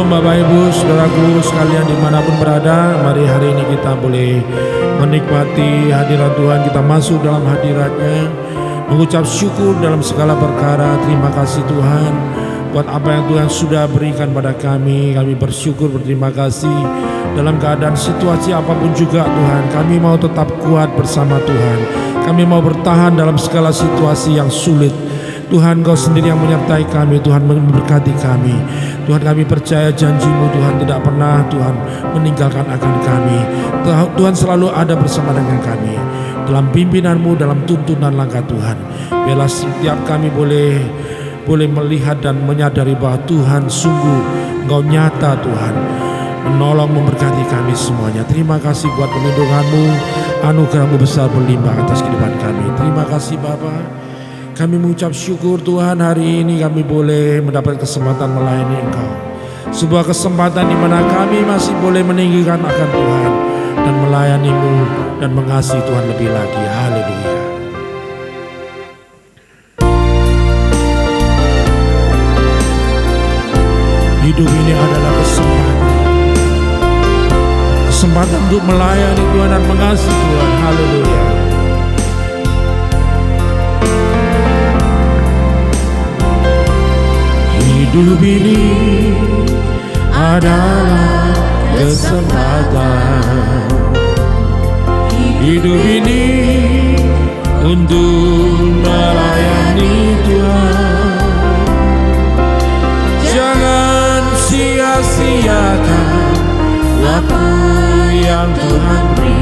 Shalom Bapak Ibu Saudaraku sekalian dimanapun berada. Mari hari ini kita boleh menikmati hadirat Tuhan. Kita masuk dalam hadiratnya, mengucap syukur dalam segala perkara. Terima kasih Tuhan buat apa yang Tuhan sudah berikan pada kami. Kami bersyukur, berterima kasih. Dalam keadaan situasi apapun juga Tuhan, kami mau tetap kuat bersama Tuhan. Kami mau bertahan dalam segala situasi yang sulit. Tuhan, Kau sendiri yang menyertai kami. Tuhan memberkati kami. Tuhan, kami percaya janji-Mu Tuhan tidak pernah Tuhan meninggalkan akan kami. Tuhan selalu ada bersama dengan kami dalam pimpinan-Mu, dalam tuntunan langkah Tuhan. Biarlah setiap kami boleh melihat dan menyadari bahwa Tuhan sungguh Engkau nyata Tuhan, menolong, memberkati kami semuanya. Terima kasih buat perlindungan-Mu, anugerah-Mu besar berlimpah atas kehidupan kami. Terima kasih Bapa. Kami mengucap syukur Tuhan, hari ini kami boleh mendapat kesempatan melayani Engkau. Sebuah kesempatan di mana kami masih boleh meninggikan akan Tuhan dan melayani-Mu dan mengasihi Tuhan lebih lagi. Haleluya. Hidup ini adalah kesempatan untuk melayani Tuhan dan mengasihi Tuhan. Haleluya. Hidup ini adalah kesempatan. Hidup ini untuk melayani Tuhan. Jangan sia-siakan waktu yang Tuhan beri.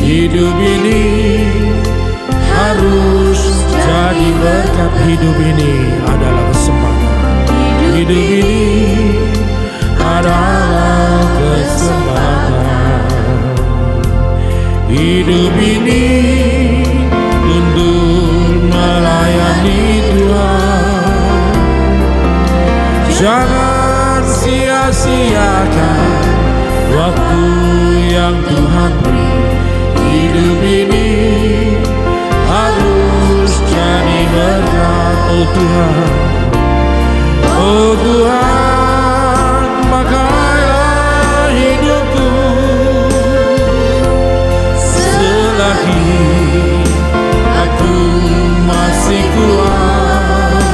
Hidup ini harus jadi berkat. Hidup ini adalah kesempatan. Hidup ini adalah kesempatan. Hidup ini untuk melayani Tuhan. Jangan sia-siakan waktu yang Tuhan beri. Hidup ini harus jadi berkat. Oh Tuhan, oh Tuhan, pakailah hidupku selagi aku masih kuat.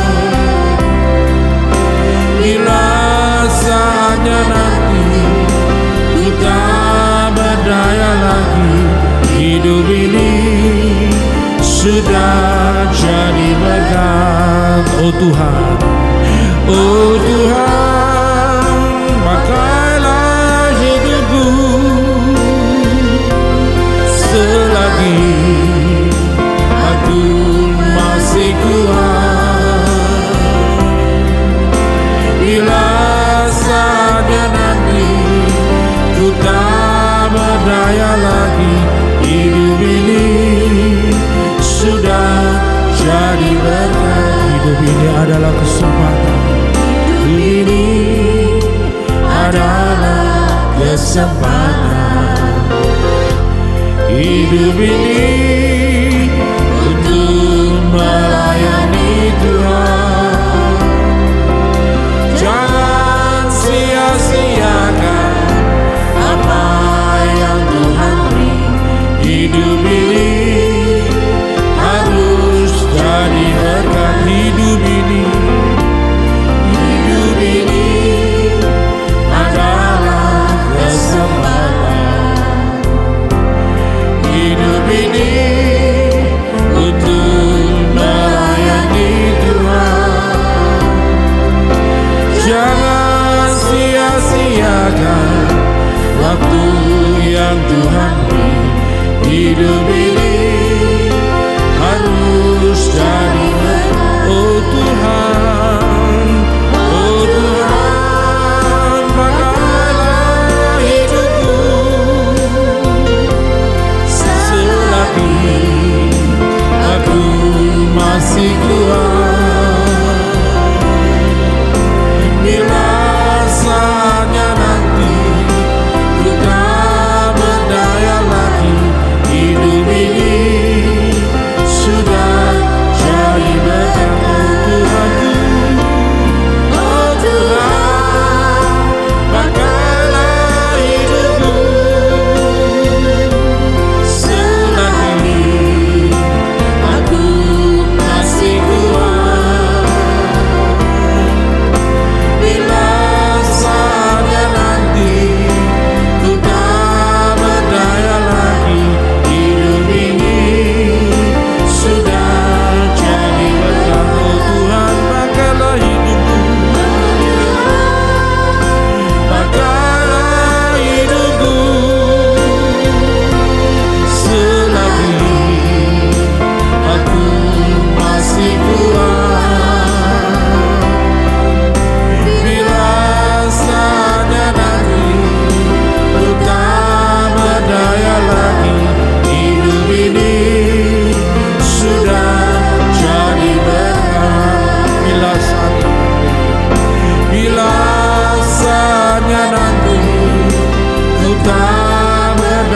Bila saatnya nanti ku tak berdaya lagi, hidup ini sudah jadi berkat. Oh Tuhan, oh Tuhan, pakailah hidupku selagi aku masih kuat. Bila saatnya nanti ku tak berdaya lagi, hidup ini sudah jadi berkat. Hidup ini adalah kesempatan. Hidup ini adalah kesempatan. Hidup ini untuk melayani Tuhan. Jangan sia-siakan apa yang Tuhan beri. Hidup ini harus jadi berkat. Hidup ini adalah kesempatan. Hidup ini untuk melayani Tuhan. Jangan sia-siakan waktu yang Tuhan beri. Hidup ini harus jadi berkat. Oh Tuhan, oh Tuhan, pakailah hidupku selagi aku masih kuat. Bila saatnya nanti ku tak berdaya lagi, hidup ini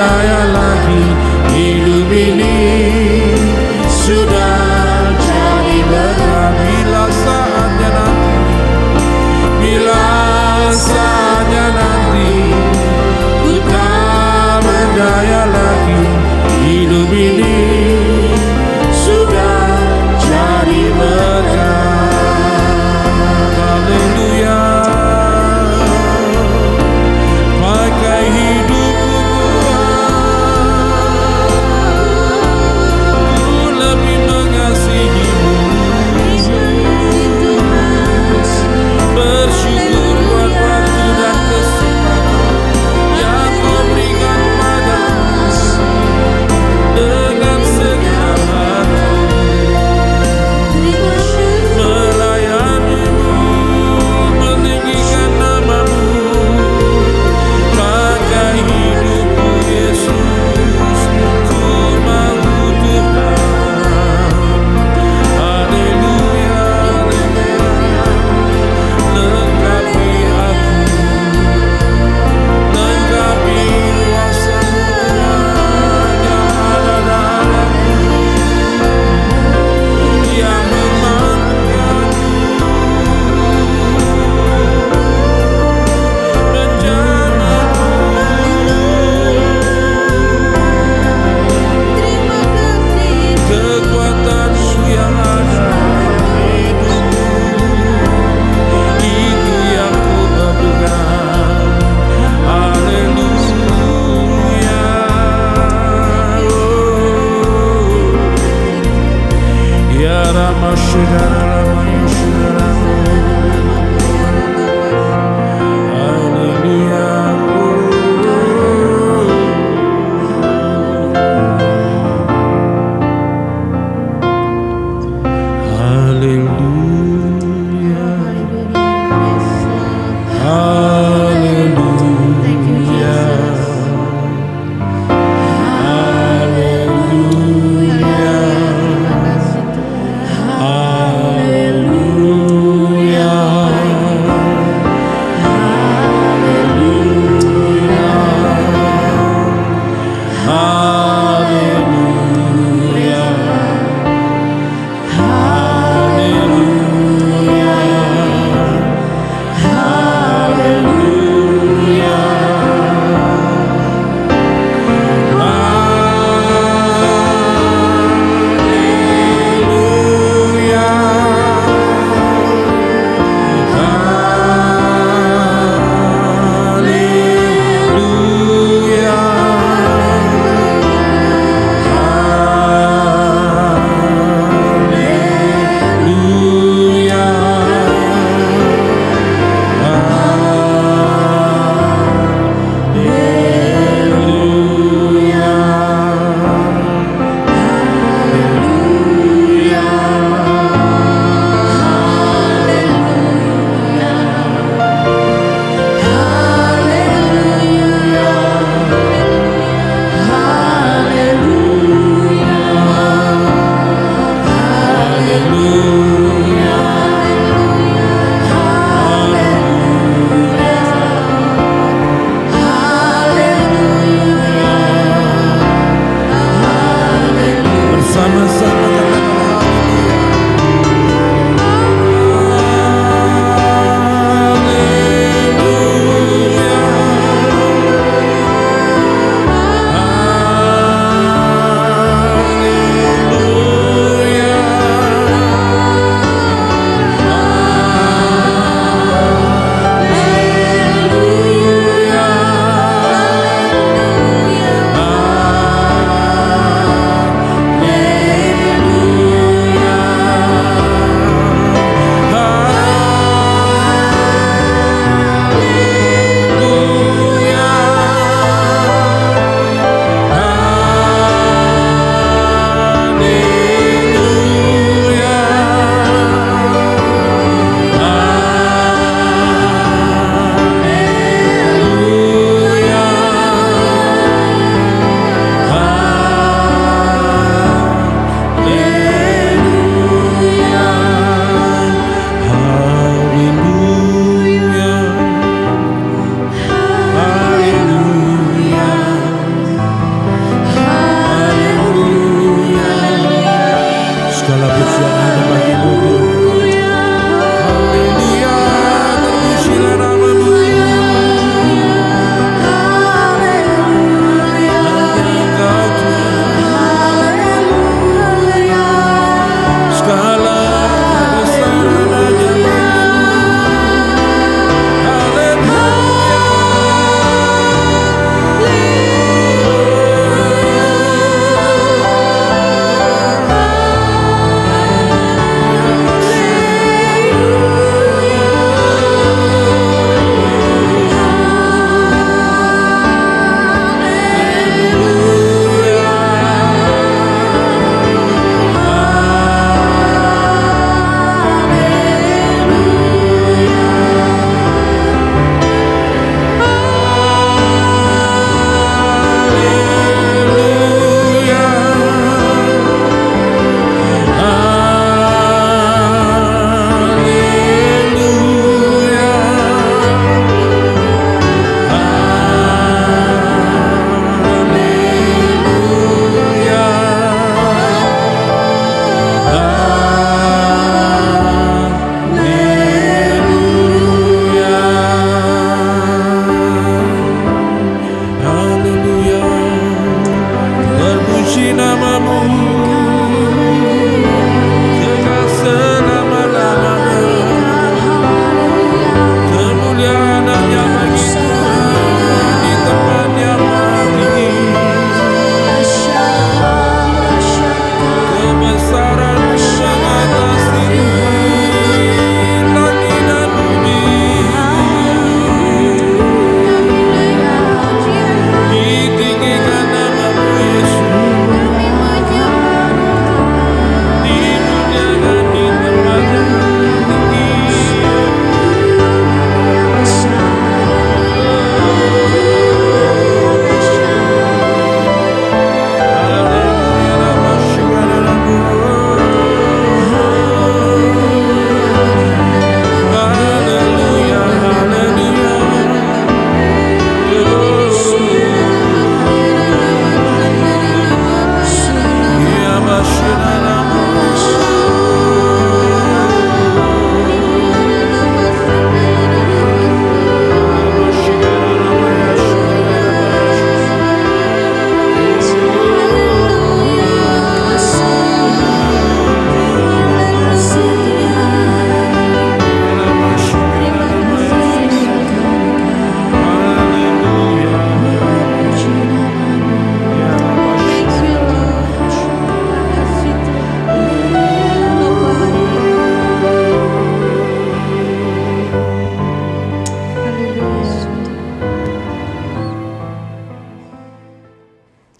berdaya lagi. Hidup ini sudah jadi berkat. Bila saatnya nanti, bila saatnya nanti, ku tak berdaya lagi. Hidup ini sudah jadi berkat. Haleluya. Pakai hidupku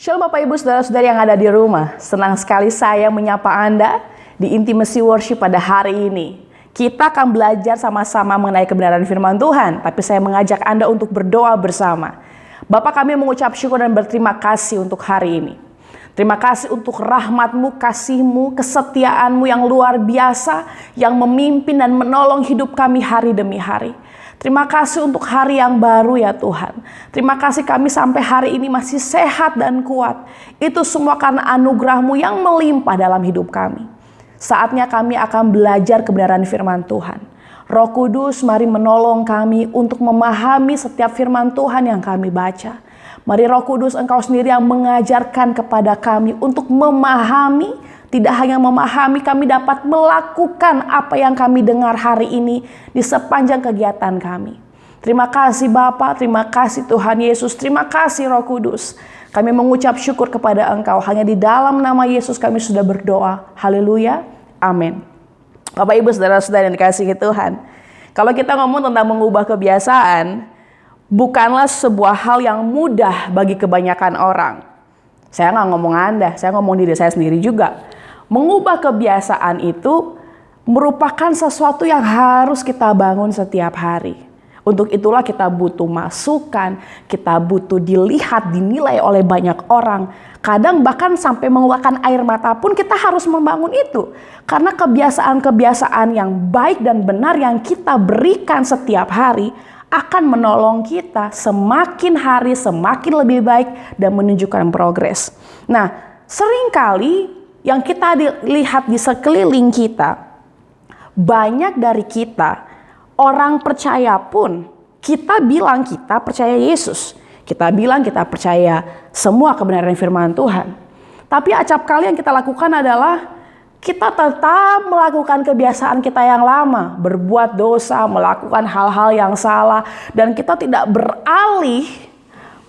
Shalom Bapak Ibu Saudara-saudari yang ada di rumah. Senang sekali saya menyapa Anda di Intimacy Worship pada hari ini. Kita akan belajar sama-sama mengenai kebenaran firman Tuhan, tapi saya mengajak Anda untuk berdoa bersama. Bapak, kami mengucap syukur dan berterima kasih untuk hari ini. Terima kasih untuk rahmat-Mu, kasih-Mu, kesetiaan-Mu yang luar biasa, yang memimpin dan menolong hidup kami hari demi hari. Terima kasih untuk hari yang baru ya Tuhan. Terima kasih kami sampai hari ini masih sehat dan kuat. Itu semua karena anugerah-Mu yang melimpah dalam hidup kami. Saatnya kami akan belajar kebenaran firman Tuhan. Roh Kudus, mari menolong kami untuk memahami setiap firman Tuhan yang kami baca. Mari Roh Kudus, Engkau sendiri yang mengajarkan kepada kami untuk memahami. Tidak hanya memahami, kami dapat melakukan apa yang kami dengar hari ini di sepanjang kegiatan kami. Terima kasih Bapa, terima kasih Tuhan Yesus, terima kasih Roh Kudus. Kami mengucap syukur kepada Engkau. Hanya di dalam nama Yesus kami sudah berdoa. Haleluya, amin. Bapak Ibu Saudara-saudara yang dikasihi Tuhan. Kalau kita ngomong tentang mengubah kebiasaan, bukanlah sebuah hal yang mudah bagi kebanyakan orang. Saya nggak ngomong Anda, saya ngomong diri saya sendiri juga. Mengubah kebiasaan itu merupakan sesuatu yang harus kita bangun setiap hari. Untuk itulah kita butuh masukan, kita butuh dilihat, dinilai oleh banyak orang. Kadang bahkan sampai mengeluarkan air mata pun kita harus membangun itu. Karena kebiasaan-kebiasaan yang baik dan benar yang kita berikan setiap hari akan menolong kita semakin hari semakin lebih baik dan menunjukkan progres. Nah, seringkali yang kita lihat di sekeliling kita, banyak dari kita, orang percaya pun, kita bilang kita percaya Yesus. Kita bilang kita percaya semua kebenaran firman Tuhan. Tapi acap kali yang kita lakukan adalah, kita tetap melakukan kebiasaan kita yang lama. Berbuat dosa, melakukan hal-hal yang salah. Dan kita tidak beralih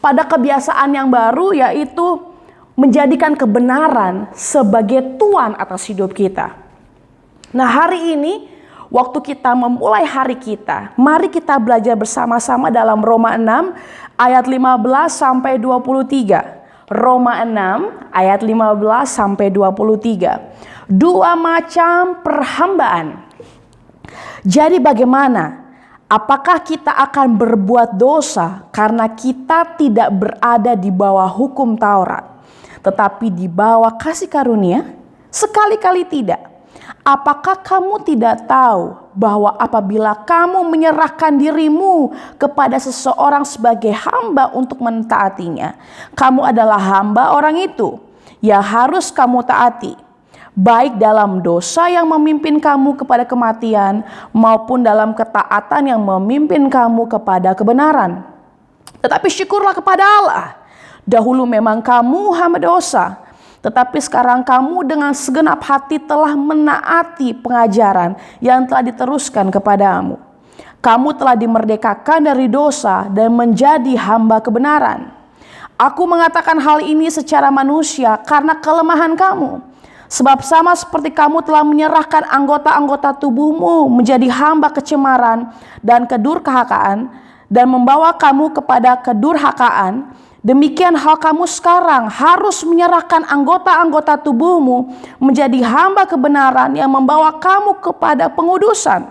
pada kebiasaan yang baru, yaitu menjadikan kebenaran sebagai tuan atas hidup kita. Nah, hari ini waktu kita memulai hari kita, mari kita belajar bersama-sama dalam Roma 6 ayat 15 sampai 23. Roma 6 ayat 15 sampai 23. Dua macam perhambaan. Jadi bagaimana? Apakah kita akan berbuat dosa karena kita tidak berada di bawah hukum Taurat, tetapi di bawah kasih karunia? Sekali-kali tidak. Apakah kamu tidak tahu bahwa apabila kamu menyerahkan dirimu kepada seseorang sebagai hamba untuk mentaatinya, kamu adalah hamba orang itu yang harus kamu taati, baik dalam dosa yang memimpin kamu kepada kematian maupun dalam ketaatan yang memimpin kamu kepada kebenaran. Tetapi syukurlah kepada Allah. Dahulu memang kamu hamba dosa, tetapi sekarang kamu dengan segenap hati telah menaati pengajaran yang telah diteruskan kepadamu. Kamu telah dimerdekakan dari dosa dan menjadi hamba kebenaran. Aku mengatakan hal ini secara manusia karena kelemahan kamu. Sebab sama seperti kamu telah menyerahkan anggota-anggota tubuhmu menjadi hamba kecemaran dan kedurhakaan dan membawa kamu kepada kedurhakaan, demikian hal kamu sekarang harus menyerahkan anggota-anggota tubuhmu menjadi hamba kebenaran yang membawa kamu kepada pengudusan.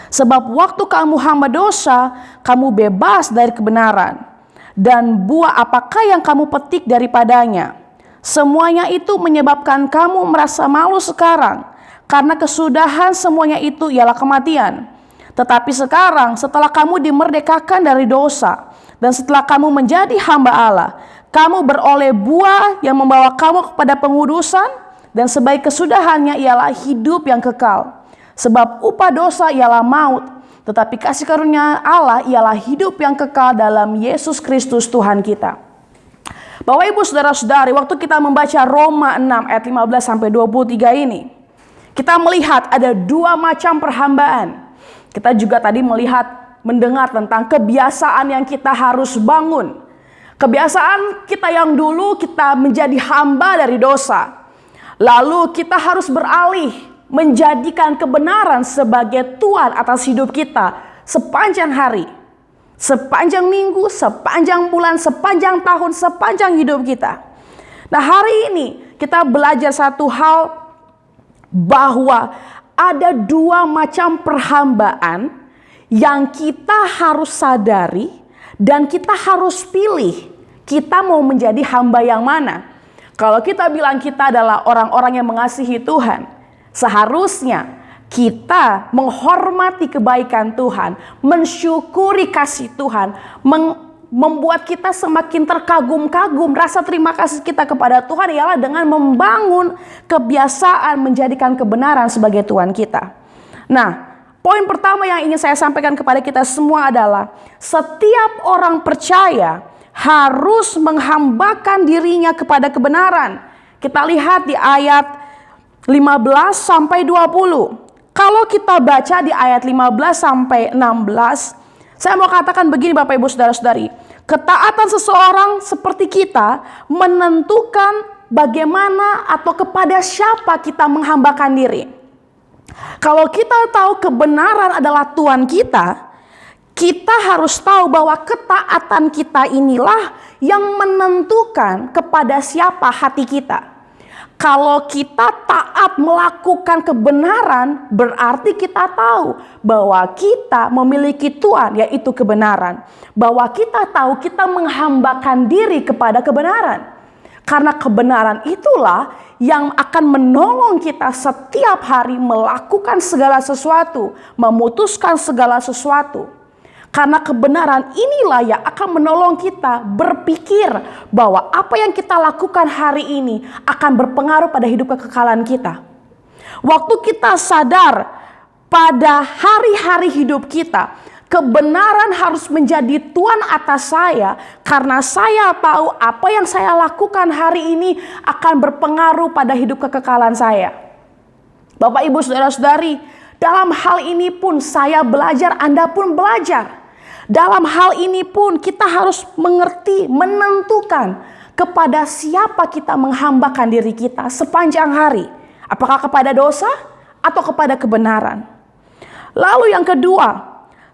Sebab waktu kamu hamba dosa, kamu bebas dari kebenaran. Dan buah apakah yang kamu petik daripadanya? Semuanya itu menyebabkan kamu merasa malu sekarang, karena kesudahan semuanya itu ialah kematian. Tetapi sekarang setelah kamu dimerdekakan dari dosa, dan setelah kamu menjadi hamba Allah, kamu beroleh buah yang membawa kamu kepada pengudusan, dan sebaik kesudahannya ialah hidup yang kekal. Sebab upah dosa ialah maut, tetapi kasih karunia Allah ialah hidup yang kekal dalam Yesus Kristus Tuhan kita. Bapak Ibu Saudara-saudari, waktu kita membaca Roma 6 ayat 15 sampai 23 ini, kita melihat ada dua macam perhambaan. Kita juga tadi mendengar tentang kebiasaan yang kita harus bangun. Kebiasaan kita yang dulu kita menjadi hamba dari dosa. Lalu kita harus beralih menjadikan kebenaran sebagai tuan atas hidup kita sepanjang hari. sepanjang minggu, sepanjang bulan, sepanjang tahun, sepanjang hidup kita. Nah, hari ini kita belajar satu hal, bahwa ada dua macam perhambaan yang kita harus sadari dan kita harus pilih. Kita mau menjadi hamba yang mana? Kalau kita bilang kita adalah orang-orang yang mengasihi Tuhan, seharusnya kita menghormati kebaikan Tuhan, mensyukuri kasih Tuhan, membuat kita semakin terkagum-kagum. Rasa terima kasih kita kepada Tuhan ialah dengan membangun kebiasaan menjadikan kebenaran sebagai Tuhan kita. Nah, poin pertama yang ingin saya sampaikan kepada kita semua adalah setiap orang percaya harus menghambakan dirinya kepada kebenaran. Kita lihat di ayat 15 sampai 20. Kalau kita baca di ayat 15 sampai 16, saya mau katakan begini Bapak Ibu Saudara-saudari. Ketaatan seseorang seperti kita menentukan bagaimana atau kepada siapa kita menghambakan diri. Kalau kita tahu kebenaran adalah Tuhan kita, kita harus tahu bahwa ketaatan kita inilah yang menentukan kepada siapa hati kita. Kalau kita taat melakukan kebenaran, berarti kita tahu bahwa kita memiliki Tuhan, yaitu kebenaran. Bahwa kita tahu kita menghambakan diri kepada kebenaran. Karena kebenaran itulah yang akan menolong kita setiap hari melakukan segala sesuatu, memutuskan segala sesuatu. Karena kebenaran inilah yang akan menolong kita berpikir bahwa apa yang kita lakukan hari ini akan berpengaruh pada hidup kekekalan kita. Waktu kita sadar pada hari-hari hidup kita, kebenaran harus menjadi Tuhan atas saya, karena saya tahu apa yang saya lakukan hari ini akan berpengaruh pada hidup kekekalan saya. Bapak, Ibu, Saudara-saudari, dalam hal ini pun saya belajar, Anda pun belajar. Dalam hal ini pun kita harus mengerti, menentukan kepada siapa kita menghambakan diri kita sepanjang hari. Apakah kepada dosa atau kepada kebenaran? Lalu yang kedua,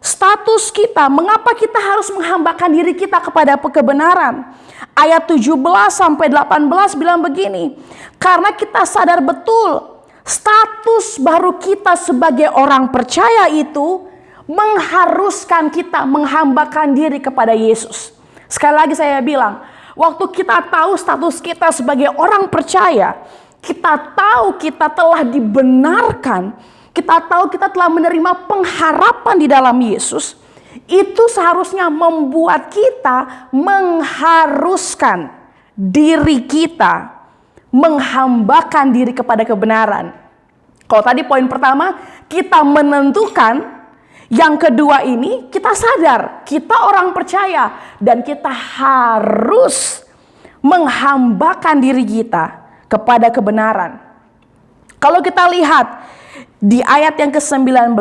status kita, mengapa kita harus menghambakan diri kita kepada kebenaran? Ayat 17 sampai 18 bilang begini, karena kita sadar betul status baru kita sebagai orang percaya itu mengharuskan kita menghambakan diri kepada Yesus. Sekali lagi saya bilang, waktu kita tahu status kita sebagai orang percaya, kita tahu kita telah dibenarkan, kita tahu kita telah menerima pengharapan di dalam Yesus, itu seharusnya membuat kita mengharuskan diri kita menghambakan diri kepada kebenaran. Kalau tadi poin pertama, kita menentukan. Yang kedua ini, kita sadar, kita orang percaya, dan kita harus menghambakan diri kita kepada kebenaran. Kalau kita lihat di ayat yang ke-19,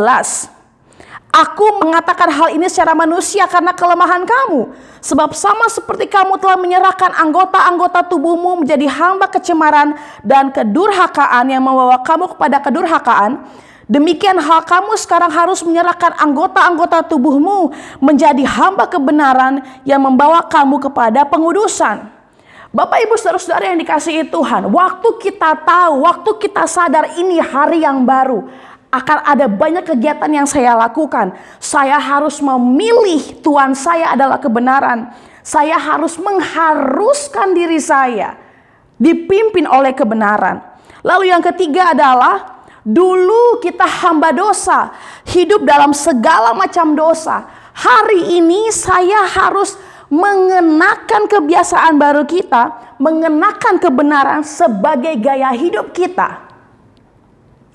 aku mengatakan hal ini secara manusia karena kelemahan kamu. Sebab sama seperti kamu telah menyerahkan anggota-anggota tubuhmu menjadi hamba kecemaran dan kedurhakaan yang membawa kamu kepada kedurhakaan, demikian hal kamu sekarang harus menyerahkan anggota-anggota tubuhmu menjadi hamba kebenaran yang membawa kamu kepada pengudusan. Bapak, Ibu, Saudara-saudara yang dikasihi Tuhan, waktu kita tahu, waktu kita sadar ini hari yang baru, akan ada banyak kegiatan yang saya lakukan. Saya harus memilih Tuhan saya adalah kebenaran. Saya harus mengharuskan diri saya dipimpin oleh kebenaran. Lalu yang ketiga adalah, dulu kita hamba dosa, hidup dalam segala macam dosa. Hari ini saya harus mengenakan kebiasaan baru kita, mengenakan kebenaran sebagai gaya hidup kita.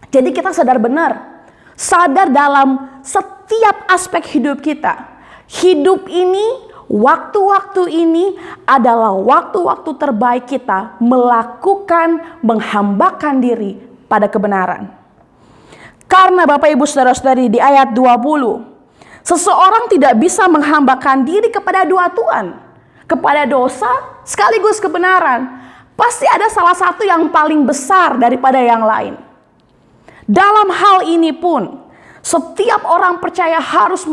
Jadi kita sadar benar, sadar dalam setiap aspek hidup kita. Hidup ini, waktu-waktu ini adalah waktu-waktu terbaik kita melakukan, menghambakan diri pada kebenaran. Karena Bapak, Ibu, Saudara-saudari, di ayat 20, seseorang tidak bisa menghambakan diri kepada dua Tuhan, kepada dosa sekaligus kebenaran. Pasti ada salah satu yang paling besar daripada yang lain. Dalam hal ini pun, Setiap orang percaya harus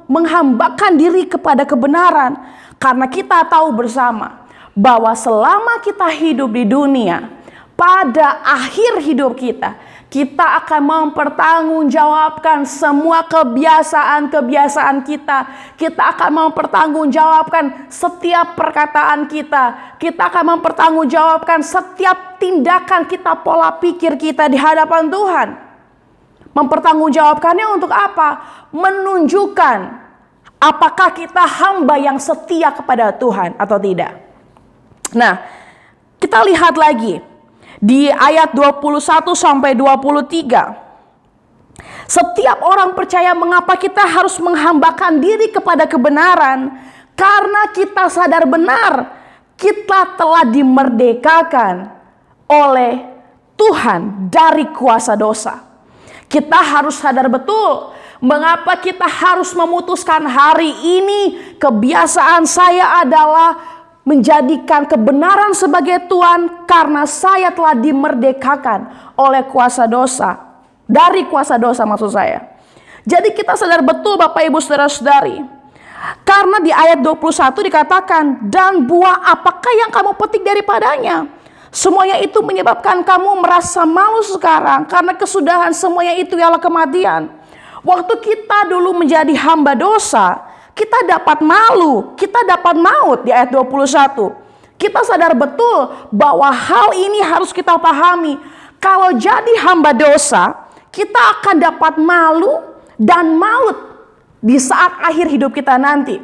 menghambakan diri kepada kebenaran, karena kita tahu bersama bahwa selama kita hidup di dunia, pada akhir hidup kita akan mempertanggungjawabkan semua kebiasaan-kebiasaan kita. Kita akan mempertanggungjawabkan setiap perkataan kita. Kita akan mempertanggungjawabkan setiap tindakan kita, pola pikir kita di hadapan Tuhan. Mempertanggungjawabkannya untuk apa? Menunjukkan apakah kita hamba yang setia kepada Tuhan atau tidak. Nah, kita lihat lagi di ayat 21 sampai 23. Setiap orang percaya mengapa kita harus menghambakan diri kepada kebenaran, karena kita sadar benar kita telah dimerdekakan oleh Tuhan dari kuasa dosa. Kita harus sadar betul mengapa kita harus memutuskan hari ini kebiasaan saya adalah menjadikan kebenaran sebagai Tuhan, karena saya telah dimerdekakan oleh kuasa dosa. Dari kuasa dosa maksud saya. Jadi kita sadar betul Bapak Ibu Saudara-saudari. Karena di ayat 21 dikatakan, dan buah apakah yang kamu petik daripadanya? Semuanya itu menyebabkan kamu merasa malu sekarang, karena kesudahan semuanya itu ialah kematian. Waktu kita dulu menjadi hamba dosa, kita dapat malu, kita dapat maut di ayat 21. Kita sadar betul bahwa hal ini harus kita pahami. Kalau jadi hamba dosa, kita akan dapat malu dan maut di saat akhir hidup kita nanti.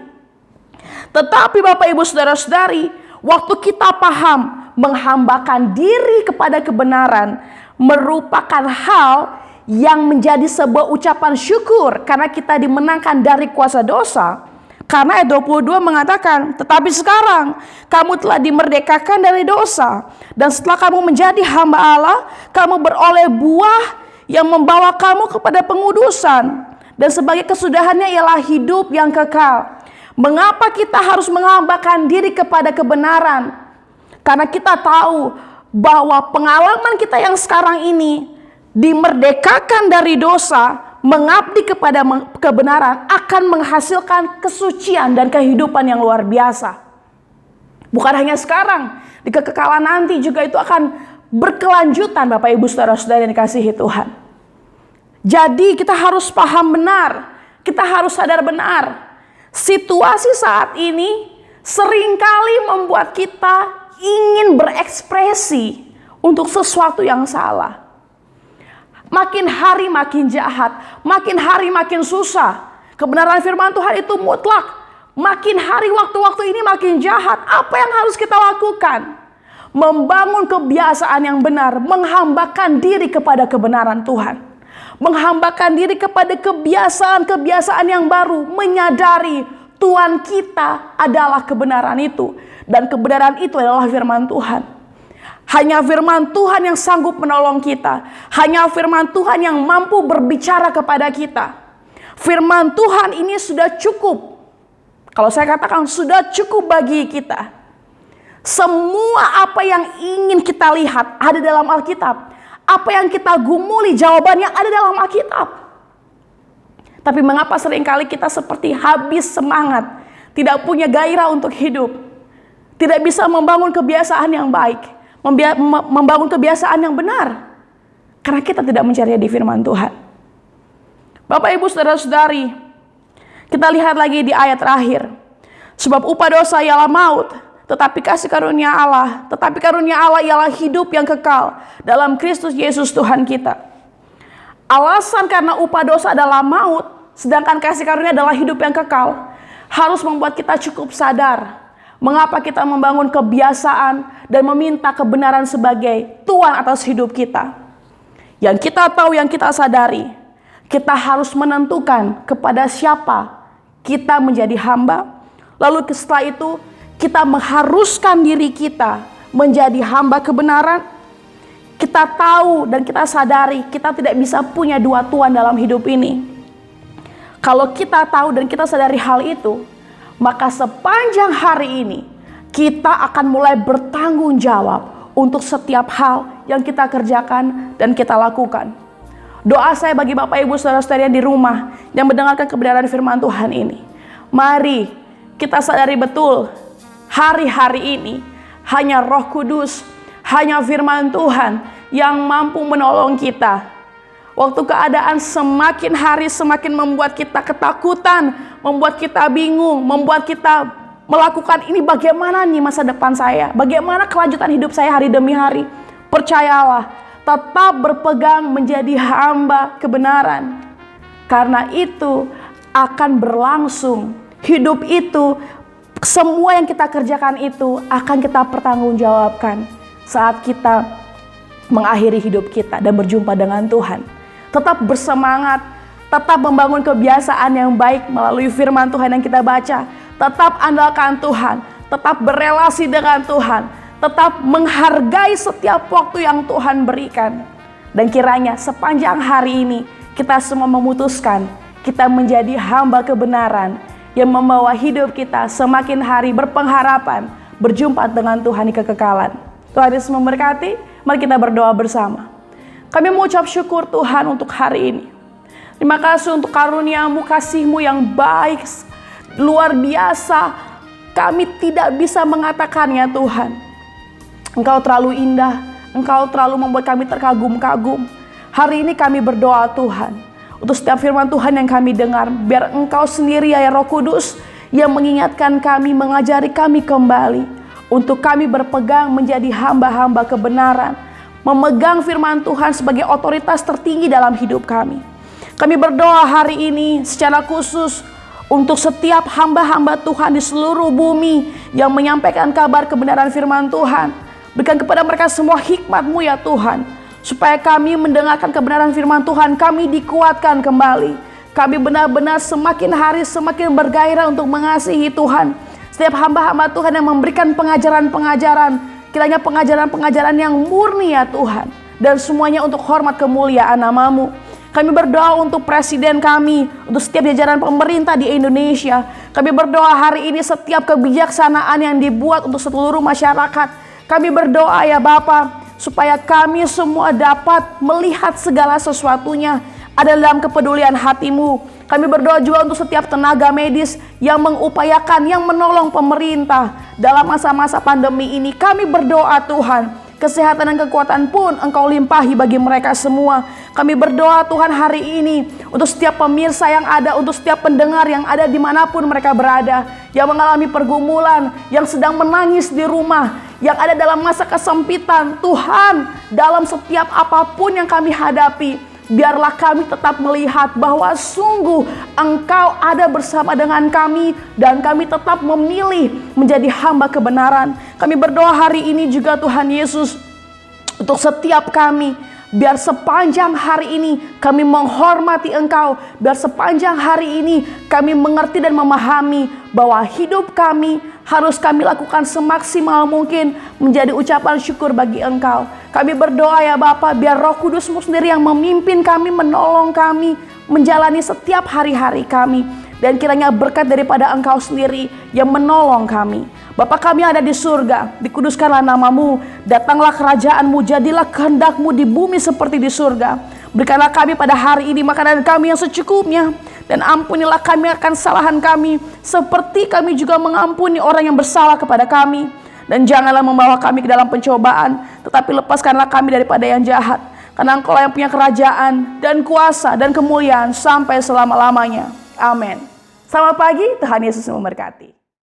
Tetapi Bapak Ibu Saudara-saudari, waktu kita paham menghambakan diri kepada kebenaran merupakan hal yang menjadi sebuah ucapan syukur karena kita dimenangkan dari kuasa dosa. Karena ayat 22 mengatakan, tetapi sekarang kamu telah dimerdekakan dari dosa, dan setelah kamu menjadi hamba Allah, kamu beroleh buah yang membawa kamu kepada pengudusan, dan sebagai kesudahannya ialah hidup yang kekal. Mengapa kita harus menghambakan diri kepada kebenaran? Karena kita tahu bahwa pengalaman kita yang sekarang ini dimerdekakan dari dosa, mengabdi kepada kebenaran akan menghasilkan kesucian dan kehidupan yang luar biasa. Bukan hanya sekarang, di kekekalan nanti juga itu akan berkelanjutan Bapak Ibu Saudara-saudara yang dikasihi Tuhan. Jadi kita harus paham benar, kita harus sadar benar. Situasi saat ini seringkali membuat kita ingin berekspresi untuk sesuatu yang salah. Makin hari makin jahat, makin hari makin susah. Kebenaran firman Tuhan itu mutlak. Makin hari waktu-waktu ini makin jahat. Apa yang harus kita lakukan? Membangun kebiasaan yang benar, menghambakan diri kepada kebenaran Tuhan. Menghambakan diri kepada kebiasaan-kebiasaan yang baru, menyadari Tuhan kita adalah kebenaran itu. Dan kebenaran itu adalah firman Tuhan. Hanya firman Tuhan yang sanggup menolong kita. Hanya firman Tuhan yang mampu berbicara kepada kita. Firman Tuhan ini sudah cukup. Kalau saya katakan sudah cukup bagi kita. Semua apa yang ingin kita lihat ada dalam Alkitab. Apa yang kita gumuli jawabannya ada dalam Alkitab. Tapi mengapa seringkali kita seperti habis semangat. Tidak punya gairah untuk hidup. Tidak bisa membangun kebiasaan yang baik. Membangun kebiasaan yang benar. Karena kita tidak mencari di firman Tuhan. Bapak Ibu Saudara-saudari, kita lihat lagi di ayat terakhir. Sebab upah dosa ialah maut, tetapi kasih karunia Allah ialah hidup yang kekal dalam Kristus Yesus Tuhan kita. Alasan karena upah dosa adalah maut, sedangkan kasih karunia adalah hidup yang kekal, harus membuat kita cukup sadar mengapa kita membangun kebiasaan dan meminta kebenaran sebagai Tuhan atas hidup kita. Yang kita tahu, yang kita sadari, kita harus menentukan kepada siapa kita menjadi hamba. Lalu setelah itu kita mengharuskan diri kita menjadi hamba kebenaran. Kita tahu dan kita sadari kita tidak bisa punya dua Tuhan dalam hidup ini. Kalau kita tahu dan kita sadari hal itu, maka sepanjang hari ini kita akan mulai bertanggung jawab untuk setiap hal yang kita kerjakan dan kita lakukan. Doa saya bagi Bapak Ibu Saudara-saudara di rumah yang mendengarkan kebenaran firman Tuhan ini. Mari kita sadari betul, hari-hari ini hanya Roh Kudus, hanya firman Tuhan yang mampu menolong kita. Waktu keadaan semakin hari semakin membuat kita ketakutan, membuat kita bingung, membuat kita melakukan ini bagaimana nih masa depan saya, bagaimana kelanjutan hidup saya hari demi hari. Percayalah, tetap berpegang menjadi hamba kebenaran. Karena itu akan berlangsung. Hidup itu, semua yang kita kerjakan itu akan kita pertanggungjawabkan saat kita mengakhiri hidup kita dan berjumpa dengan Tuhan. Tetap bersemangat, tetap membangun kebiasaan yang baik melalui firman Tuhan yang kita baca. Tetap andalkan Tuhan, tetap berelasi dengan Tuhan, tetap menghargai setiap waktu yang Tuhan berikan. Dan kiranya sepanjang hari ini kita semua memutuskan kita menjadi hamba kebenaran yang membawa hidup kita semakin hari berpengharapan berjumpa dengan Tuhan di kekekalan. Tuhan Yesus memberkati. Mari kita berdoa bersama. Kami mengucap syukur Tuhan untuk hari ini. Terima kasih untuk karunia-Mu, kasih-Mu yang baik, luar biasa. Kami tidak bisa mengatakannya Tuhan. Engkau terlalu indah, Engkau terlalu membuat kami terkagum-kagum. Hari ini kami berdoa Tuhan, untuk setiap firman Tuhan yang kami dengar, biar Engkau sendiri ya Roh Kudus yang mengingatkan kami, mengajari kami kembali. Untuk kami berpegang menjadi hamba-hamba kebenaran, memegang firman Tuhan sebagai otoritas tertinggi dalam hidup kami. Kami berdoa hari ini secara khusus untuk setiap hamba-hamba Tuhan di seluruh bumi yang menyampaikan kabar kebenaran firman Tuhan. Berikan kepada mereka semua hikmat-Mu ya Tuhan, supaya kami mendengarkan kebenaran firman Tuhan, kami dikuatkan kembali. Kami benar-benar semakin hari semakin bergairah untuk mengasihi Tuhan. Setiap hamba-hamba Tuhan yang memberikan pengajaran-pengajaran, kiranya pengajaran-pengajaran yang murni ya Tuhan, dan semuanya untuk hormat kemuliaan nama-Mu. Kami berdoa untuk presiden kami, untuk setiap jajaran pemerintah di Indonesia. Kami berdoa hari ini setiap kebijaksanaan yang dibuat untuk seluruh masyarakat. Kami berdoa ya Bapa, supaya kami semua dapat melihat segala sesuatunya ada dalam kepedulian hati-Mu. Kami berdoa juga untuk setiap tenaga medis yang mengupayakan, yang menolong pemerintah dalam masa-masa pandemi ini. Kami berdoa Tuhan, kesehatan dan kekuatan pun Engkau limpahi bagi mereka semua. Kami berdoa Tuhan hari ini untuk setiap pemirsa yang ada, untuk setiap pendengar yang ada dimanapun mereka berada, yang mengalami pergumulan, yang sedang menangis di rumah, yang ada dalam masa kesempitan. Tuhan, dalam setiap apapun yang kami hadapi, biarlah kami tetap melihat bahwa sungguh Engkau ada bersama dengan kami, dan kami tetap memilih menjadi hamba kebenaran. Kami berdoa hari ini juga Tuhan Yesus untuk setiap kami, biar sepanjang hari ini kami menghormati Engkau, biar sepanjang hari ini kami mengerti dan memahami bahwa hidup kami harus kami lakukan semaksimal mungkin menjadi ucapan syukur bagi Engkau. Kami berdoa ya Bapa, biar Roh Kudus-Mu sendiri yang memimpin kami, menolong kami, menjalani setiap hari-hari kami. Dan kiranya berkat daripada Engkau sendiri yang menolong kami. Bapa kami ada di surga, dikuduskanlah nama-Mu, datanglah kerajaan-Mu, jadilah kehendak-Mu di bumi seperti di surga. Berikanlah kami pada hari ini makanan kami yang secukupnya, dan ampunilah kami akan kesalahan kami, seperti kami juga mengampuni orang yang bersalah kepada kami. Dan janganlah membawa kami ke dalam pencobaan, tetapi lepaskanlah kami daripada yang jahat. Karena Engkau yang punya kerajaan dan kuasa dan kemuliaan sampai selama-lamanya. Amin. Selamat pagi, Tuhan Yesus memberkati.